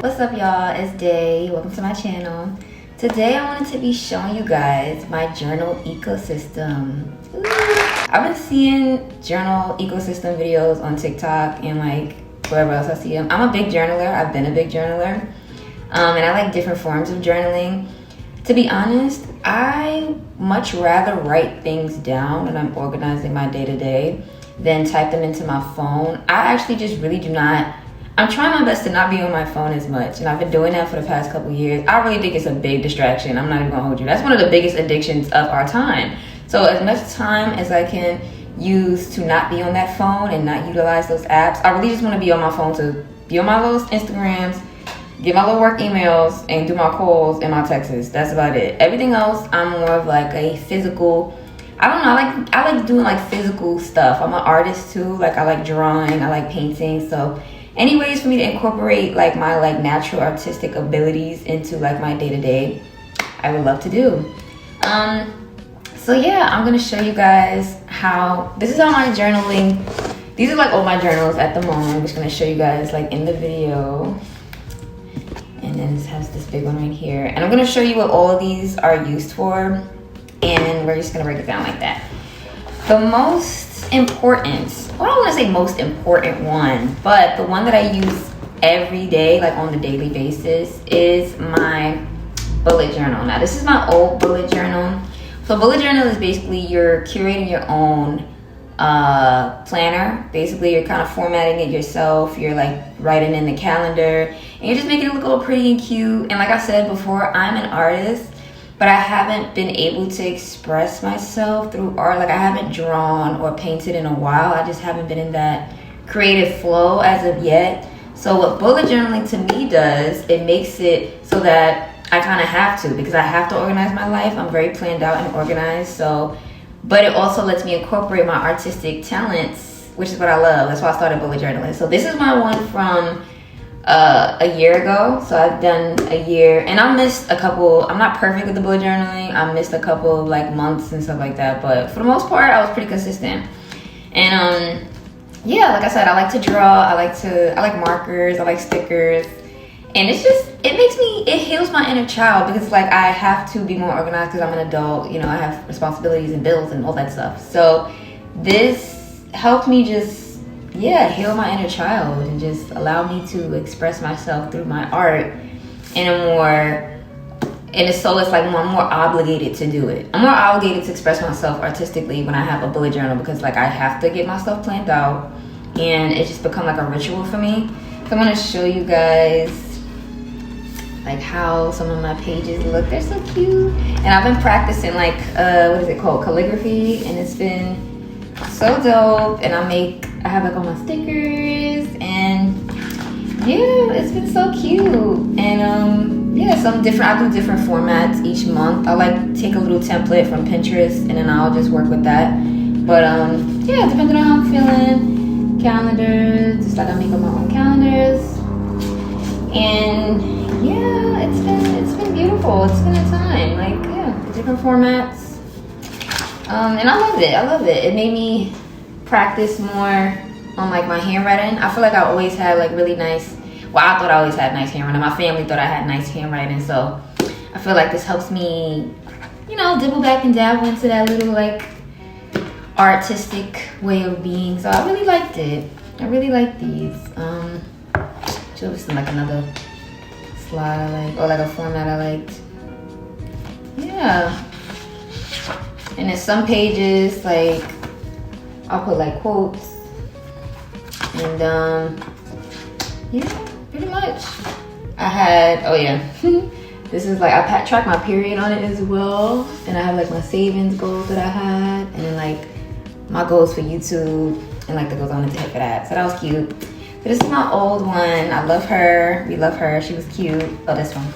What's up, y'all? It's Day. Welcome to my channel. Today I wanted to be showing you guys my journal ecosystem. Ooh. I've been seeing journal ecosystem videos on TikTok and like wherever else I see them. I'm a big journaler. I've been a big journaler. And I like different forms of journaling. To be honest, I much rather write things down when I'm organizing my day-to-day than type them into my phone. I actually just really do not. I'm trying my best to not be on my phone as much, and I've been doing that for the past couple years. I really think it's a big distraction. I'm not even gonna hold you. That's one of the biggest addictions of our time. So as much time as I can use to not be on that phone and not utilize those apps, I really just wanna be on my phone to be on my little Instagrams, get my little work emails, and do my calls and my texts. That's about it. Everything else, I'm more of like a physical, I don't know, I like doing like physical stuff. I'm an artist too. Like I like drawing, I like painting. So any ways for me to incorporate like my like natural artistic abilities into like my day-to-day, I would love to do. So yeah, I'm gonna show you guys how, this is how my journaling, these are like all my journals at the moment. I'm just gonna show you guys like in the video. And then this has this big one right here. And I'm gonna show you what all of these are used for. And we're just gonna break it down like that. The most important, well, I don't wanna say most important one, but the one that I use every day, like on the daily basis, is my bullet journal. Now this is my old bullet journal. So bullet journal is basically you're curating your own planner. Basically you're kind of formatting it yourself. You're like writing in the calendar and you're just making it look all pretty and cute. And like I said before, I'm an artist, but I haven't been able to express myself through art. Like I haven't drawn or painted in a while. I just haven't been in that creative flow as of yet. So what bullet journaling to me does, it makes it so that I kind of have to, because I have to organize my life. I'm very planned out and organized. So, but it also lets me incorporate my artistic talents, which is what I love. That's why I started bullet journaling. So this is my one from a year ago. So I've done a year, and I missed a couple. I'm not perfect with the bullet journaling. I missed a couple of like months and stuff like that, but for the most part I was pretty consistent. And yeah, like I said, I like to draw, I like markers, I like stickers, and it's just, it heals my inner child, because like I have to be more organized because I'm an adult, you know, I have responsibilities and bills and all that stuff. So this helped me just, yeah, heal my inner child and just allow me to express myself through my art in a more, so it's like I'm more obligated to do it. I'm more obligated to express myself artistically when I have a bullet journal, because like I have to get my stuff planned out and it's just become like a ritual for me. So I'm gonna show you guys like how some of my pages look. They're so cute. And I've been practicing like, what is it called? Calligraphy, and it's been so dope. And I have like all my stickers, and yeah, it's been so cute. And yeah, I do different formats each month. I like take a little template from Pinterest and then I'll just work with that. But yeah, depending on how I'm feeling, calendars, just like I make up my own calendars. And yeah, it's been beautiful. It's been a time. Like, yeah, different formats. And I love it. It made me practice more on like my handwriting. I feel like I always had like really nice, well, I thought I always had nice handwriting. My family thought I had nice handwriting. So I feel like this helps me, you know, dibble back and dabble into that little like artistic way of being. So I really liked it. I really like these. Show this in like another slide I like, or like a format I liked. Yeah. And then some pages, like I'll put like quotes, and yeah, pretty much. I had, oh yeah, this is like, I track my period on it as well, and I have like my savings goals that I had, and then like my goals for YouTube, and like the goals I wanted to hit for that. So that was cute. So this is my old one. I love her. We love her. She was cute. Oh, this one.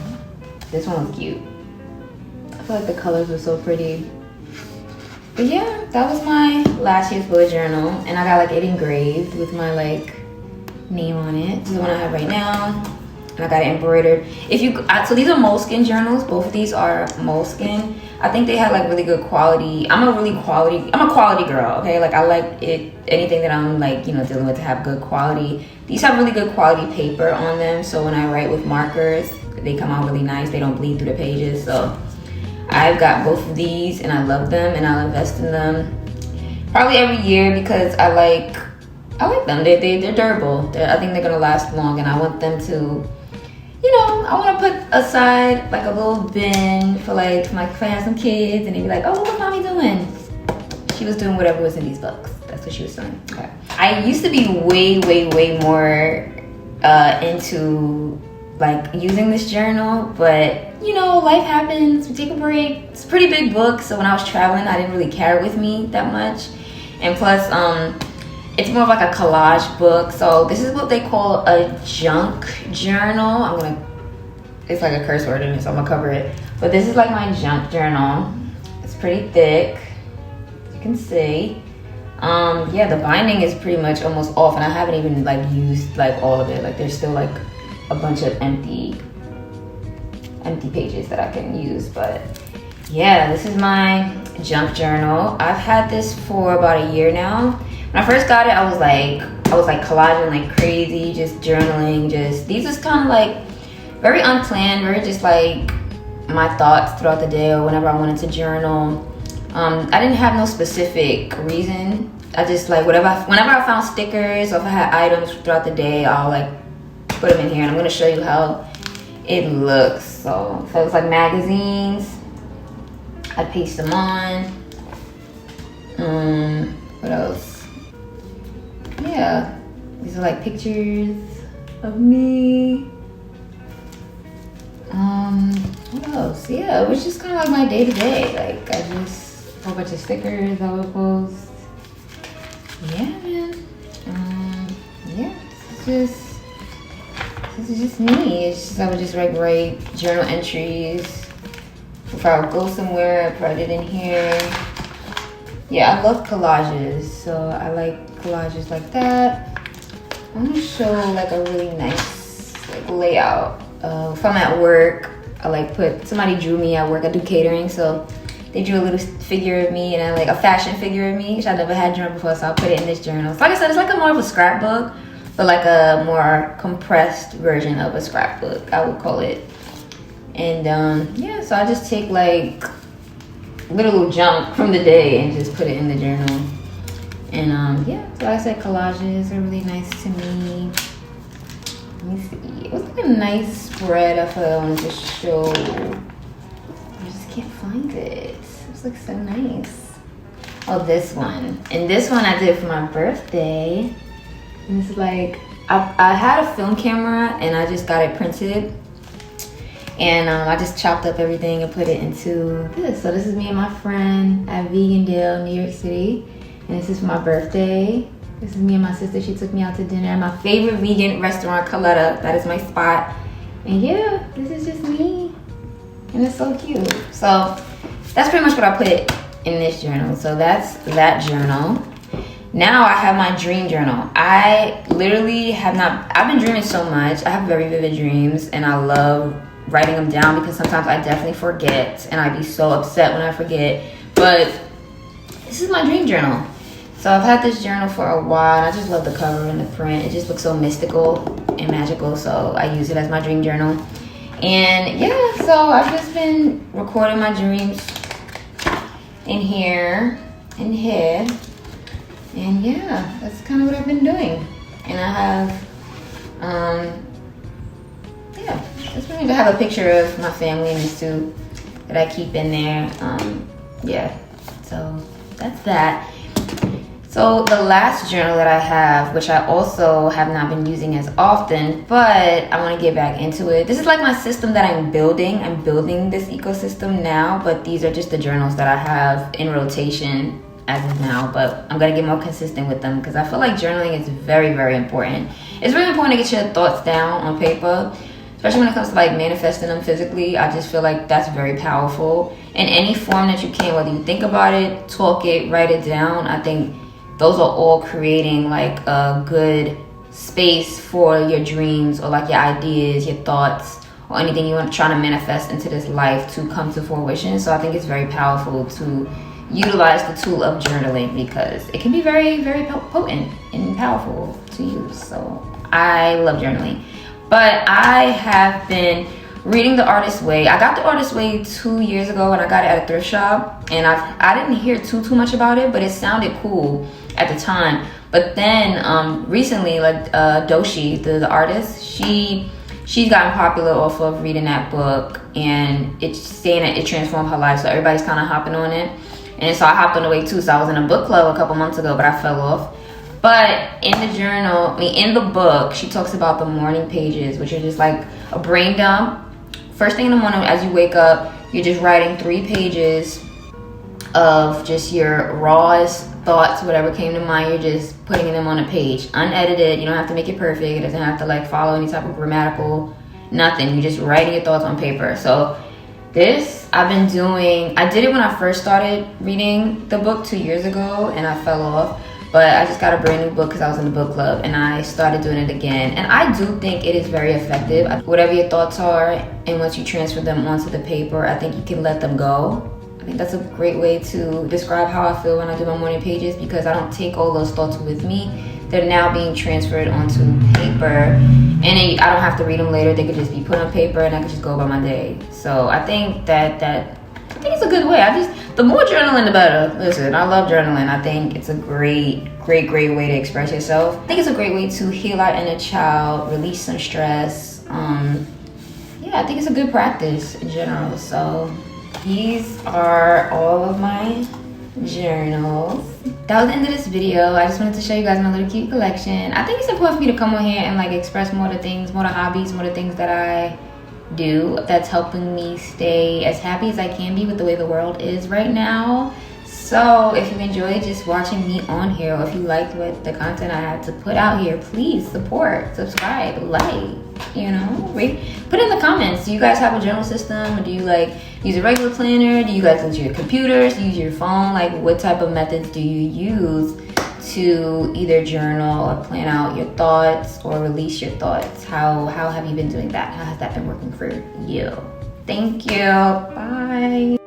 This one was cute. I feel like the colors were so pretty. But yeah, that was my last year's bullet journal, and I got like it engraved with my like name on it. This is the one I have right now. and I got it embroidered. So these are moleskin journals. Both of these are moleskin. I think they had like really good quality. I'm a quality girl, okay? Like I like anything that I'm like, dealing with to have good quality. These have really good quality paper on them, so when I write with markers, they come out really nice. They don't bleed through the pages. So I've got both of these and I love them, and I'll invest in them probably every year because I like them. They're durable. I think they're gonna last long, and I want them to, I want to put aside like a little bin for like if I have some kids and they'd be like, oh, what's mommy doing? She was doing whatever was in these books. That's what she was doing. Okay. I used to be way more into like using this journal, but life happens. We take a break. It's a pretty big book, so when I was traveling, I didn't really carry it with me that much, and plus it's more of like a collage book. So this is what they call a junk journal. It's like a curse word in it, so I'm gonna cover it. But this is like my junk journal. It's pretty thick, as you can see. Yeah, the binding is pretty much almost off, and I haven't even like used like all of it. Like there's still like a bunch of empty pages that I can use. But yeah, this is my junk journal. I've had this for about a year now. When I first got it, I was like collaging like crazy, just journaling. These is kind of like very unplanned, very just like my thoughts throughout the day or whenever I wanted to journal. I didn't have no specific reason. I just like whenever I found stickers or if I had items throughout the day, I'll like put them in here, and I'm gonna show you how it looks. So it's like magazines. I paste them on. What else? Yeah, these are like pictures of me. What else? Yeah, it was just kind of like my day-to-day. Like a whole bunch of stickers I would post. Yeah, man. Yeah, this is just me. It's just I would just write journal entries. If I would go somewhere, I put it in here. Yeah, I love collages, so I like collages like that. I'm gonna show like a really nice like layout. If I'm at work, I like somebody drew me at work. I do catering, so they drew a little figure of me and I like a fashion figure of me, which I never had drawn before, so I'll put it in this journal. So like I said, it's like more of a scrapbook, but like a more compressed version of a scrapbook, I would call it. And yeah, so I just take like little junk from the day and just put it in the journal. And yeah, so like I said, collages are really nice to me. Let me see. It was like a nice spread I feel like I wanted to show. I just can't find it. It looks so nice. Oh, this one. And this one I did for my birthday. And it's like, I had a film camera and I just got it printed. And I just chopped up everything and put it into this. So this is me and my friend at Vegandale, New York City. And this is for my birthday. This is me and my sister. She took me out to dinner at my favorite vegan restaurant, Coletta. That is my spot. And yeah, this is just me. And it's so cute. So that's pretty much what I put in this journal. So that's that journal. Now I have my dream journal. I literally I've been dreaming so much. I have very vivid dreams and I love writing them down because sometimes I definitely forget and I'd be so upset when I forget. But this is my dream journal. So I've had this journal for a while and I just love the cover and the print. It just looks so mystical and magical, so I use it as my dream journal. And yeah, so I've just been recording my dreams in here, and yeah, that's kind of what I've been doing. And I have, yeah, that's pretty much. I have a picture of my family in this too that I keep in there. Yeah, so that's that. So the last journal that I have, which I also have not been using as often, but I want to get back into it. This is like my system that I'm building. I'm building this ecosystem now, but these are just the journals that I have in rotation as of now, but I'm going to get more consistent with them because I feel like journaling is very, very important. It's really important to get your thoughts down on paper, especially when it comes to like manifesting them physically. I just feel like that's very powerful. In any form that you can, whether you think about it, talk it, write it down, I think those are all creating like a good space for your dreams or like your ideas, your thoughts, or anything you want to try to manifest into this life to come to fruition. So I think it's very powerful to utilize the tool of journaling because it can be very, very potent and powerful to use. So I love journaling. But I have been reading The Artist's Way. I got The Artist's Way 2 years ago and I got it at a thrift shop, and I didn't hear too much about it, but it sounded cool at the time. But then recently, like Doshi, the artist, she's gotten popular off of reading that book, and it's saying that it transformed her life, so everybody's kind of hopping on it. And so I hopped on the way too. So I was in a book club a couple months ago, but I fell off. But in the book, she talks about the morning pages, which are just like a brain dump. First thing in the morning, as you wake up, you're just writing 3 pages of just your rawest thoughts, whatever came to mind. You're just putting them on a page, unedited. You don't have to make it perfect. It doesn't have to like follow any type of grammatical, nothing. You're just writing your thoughts on paper. So this I've been doing. I did it when I first started reading the book 2 years ago, and I fell off. But I just got a brand new book because I was in the book club, and I started doing it again. And I do think it is very effective. Whatever your thoughts are, and once you transfer them onto the paper, I think you can let them go. I think that's a great way to describe how I feel when I do my morning pages, because I don't take all those thoughts with me. They're now being transferred onto paper, and I don't have to read them later. They could just be put on paper, and I could just go about my day. So I think I think it's a good way. The more journaling, the better. Listen, I love journaling. I think it's a great way to express yourself. I think it's a great way to heal our inner child, release some stress. Yeah, I think it's a good practice in general. So these are all of my journals. That was the end of this video. I just wanted to show you guys my little cute collection. I think it's important for me to come on here and like express more the things, more the hobbies, more the things that I do that's helping me stay as happy as I can be with the way the world is right now. So if you enjoyed just watching me on here, or if you liked what the content I had to put out here, please support, subscribe, like, you know, put in the comments. Do you guys have a journal system, or do you like use a regular planner? Do you guys use your computers? Do you use your phone? Like, what type of methods do you use to either journal or plan out your thoughts or release your thoughts? How have you been doing that? How has that been working for you? Thank you. Bye.